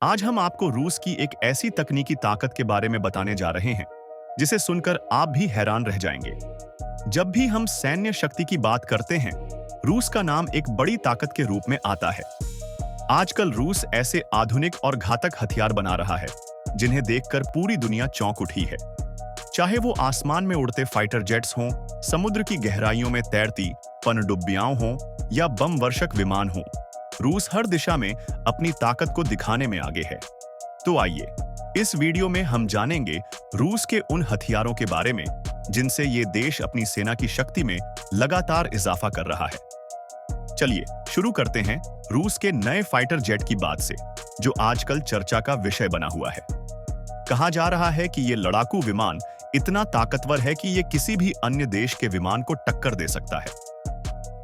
आज हम आपको रूस की एक ऐसी तकनीकी ताकत के बारे में बताने जा रहे हैं जिसे सुनकर आप भी हैरान रह जाएंगे। जब भी हम सैन्य शक्ति की बात करते हैं, रूस का नाम एक बड़ी ताकत के रूप में आता है। आजकल रूस ऐसे आधुनिक और घातक हथियार बना रहा है जिन्हें देखकर पूरी दुनिया चौंक उठी है। चाहे वो आसमान में उड़ते फाइटर जेट्स हों, समुद्र की गहराइयों में तैरती पनडुब्बियां हों या बम वर्षक विमान हों, रूस हर दिशा में अपनी ताकत को दिखाने में आगे है। तो आइए इस वीडियो में हम जानेंगे रूस के उन हथियारों के बारे में जिनसे ये देश अपनी सेना की शक्ति में लगातार इजाफा कर रहा है। चलिए शुरू करते हैं रूस के नए फाइटर जेट की बात से, जो आजकल चर्चा का विषय बना हुआ है। कहा जा रहा है कि ये लड़ाकू विमान इतना ताकतवर है कि ये किसी भी अन्य देश के विमान को टक्कर दे सकता है।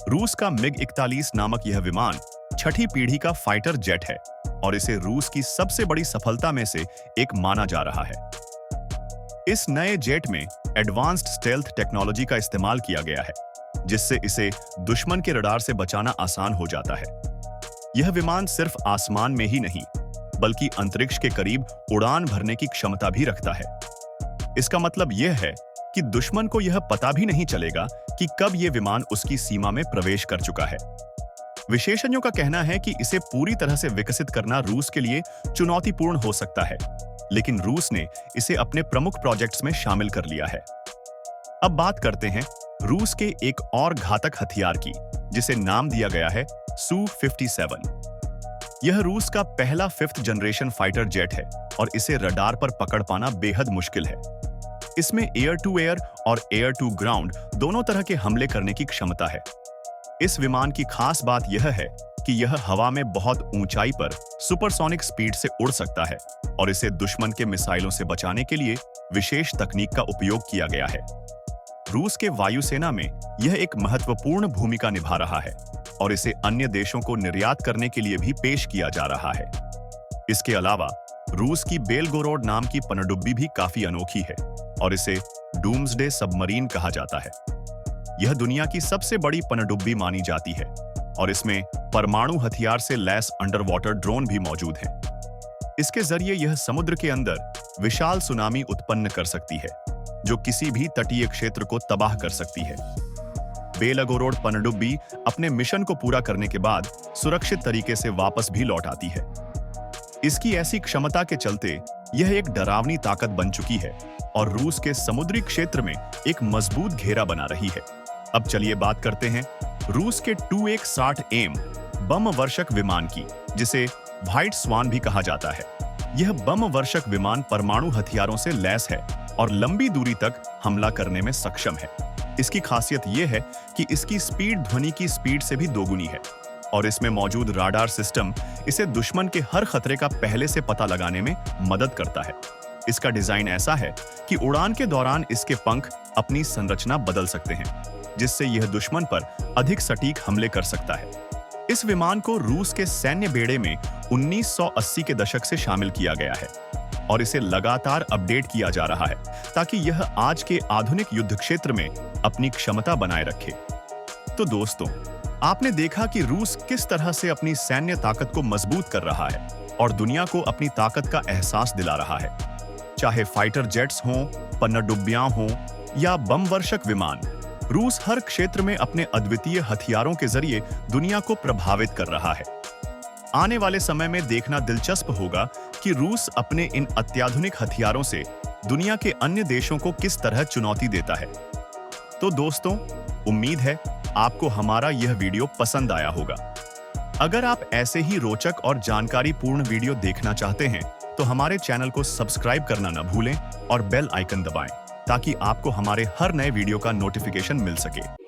रूस का मिग-41 नामक यह विमान छठी पीढ़ी का फाइटर जेट है और इसे रूस की सबसे बड़ी सफलता में से एक माना जा रहा है। इस नए जेट में एडवांस्ड स्टेल्थ टेक्नोलॉजी का इस्तेमाल किया गया है, जिससे इसे दुश्मन के रडार से बचाना आसान हो जाता है। यह विमान सिर्फ आसमान में ही नहीं, बल्कि अंतरिक्ष के करीब उड़ान भरने की क्षमता भी रखता है। इसका मतलब यह है कि दुश्मन को यह पता भी नहीं चलेगा कि कब यह विमान उसकी सीमा में प्रवेश कर चुका है। विशेषज्ञों का कहना है कि इसे पूरी तरह से विकसित करना रूस के लिए चुनौतीपूर्ण हो सकता है, लेकिन रूस ने इसे अपने प्रमुख प्रोजेक्ट्स में शामिल कर लिया है। अब बात करते हैं रूस के एक और घातक हथियार की, जिसे नाम दिया गया है सू-57। यह रूस का पहला 5th जनरेशन फाइटर जेट है और इसे रडार पर पकड़ पाना बेहद मुश्किल है। इसमें एयर टू एयर और एयर टू ग्राउंड दोनों तरह के हमले करने की क्षमता है। इस विमान की खास बात यह है कि यह हवा में बहुत ऊंचाई पर सुपरसोनिक स्पीड से उड़ सकता है और इसे दुश्मन के मिसाइलों से बचाने के लिए विशेष तकनीक का उपयोग किया गया है। रूस के वायुसेना में यह एक महत्वपूर्ण भूमिका निभा रहा है और इसे अन्य देशों को निर्यात करने के लिए भी पेश किया जा रहा है। इसके अलावा रूस की बेलगोरोड नाम की पनडुब्बी भी काफी अनोखी है और इसे डूम्सडे सबमरीन कहा जाता है। यह दुनिया की सबसे बड़ी पनडुब्बी मानी जाती है और इसमें परमाणु हथियार से लैस अंडर वाटर ड्रोन भी मौजूद हैं। इसके जरिए यह समुद्र के अंदर विशाल सुनामी उत्पन्न कर सकती है, जो किसी भी तटीय क्षेत्र को तबाह कर सकती है। बेलगोरोड पनडुब्बी अपने मिशन को पूरा करने के बाद सुरक्षित तरीके से वापस भी लौट आती है। इसकी ऐसी क्षमता के चलते यह एक डरावनी ताकत बन चुकी है और रूस के समुद्री क्षेत्र में एक मजबूत घेरा बना रही है। अब चलिए बात करते हैं रूस के Tu-160M बम वर्षक विमान की, जिसे व्हाइट स्वान भी कहा जाता है। यह बम वर्षक विमान परमाणु हथियारों से लैस है और लंबी दूरी तक हमला करने में सक्षम है। इसकी खासियत यह है कि इसकी स्पीड ध्वनि की स्पीड से भी दोगुनी है और इसमें मौजूद राडार सिस्टम इसे दुश्मन के हर खतरे का पहले से पता लगाने में मदद करता है। इसका डिजाइन ऐसा है कि उड़ान के दौरान इसके पंख अपनी संरचना बदल सकते हैं, जिससे यह दुश्मन पर अधिक सटीक हमले कर सकता है। इस विमान को रूस के सैन्य बेड़े में 1980 के दशक से शामिल किया गया है और इसे लगातार अपडेट किया जा रहा है ताकि यह आज के आधुनिक युद्ध क्षेत्र में अपनी क्षमता बनाए रखे। तो दोस्तों, आपने देखा कि रूस किस तरह से अपनी सैन्य ताकत को मजबूत कर रहा है और दुनिया को अपनी ताकत का एहसास दिला रहा है। चाहे फाइटर जेट्स हों, पनडुब्बियां हों या बम वर्षक विमान, रूस हर क्षेत्र में अपने अद्वितीय हथियारों के जरिए दुनिया को प्रभावित कर रहा है। आने वाले समय में देखना दिलचस्प होगा कि रूस अपने इन अत्याधुनिक हथियारों से दुनिया के अन्य देशों को किस तरह चुनौती देता है। तो दोस्तों, उम्मीद है आपको हमारा यह वीडियो पसंद आया होगा। अगर आप ऐसे ही रोचक और जानकारीपूर्ण वीडियो देखना चाहते हैं तो हमारे चैनल को सब्सक्राइब करना न भूलें और बेल आइकन दबाएं ताकि आपको हमारे हर नए वीडियो का नोटिफिकेशन मिल सके।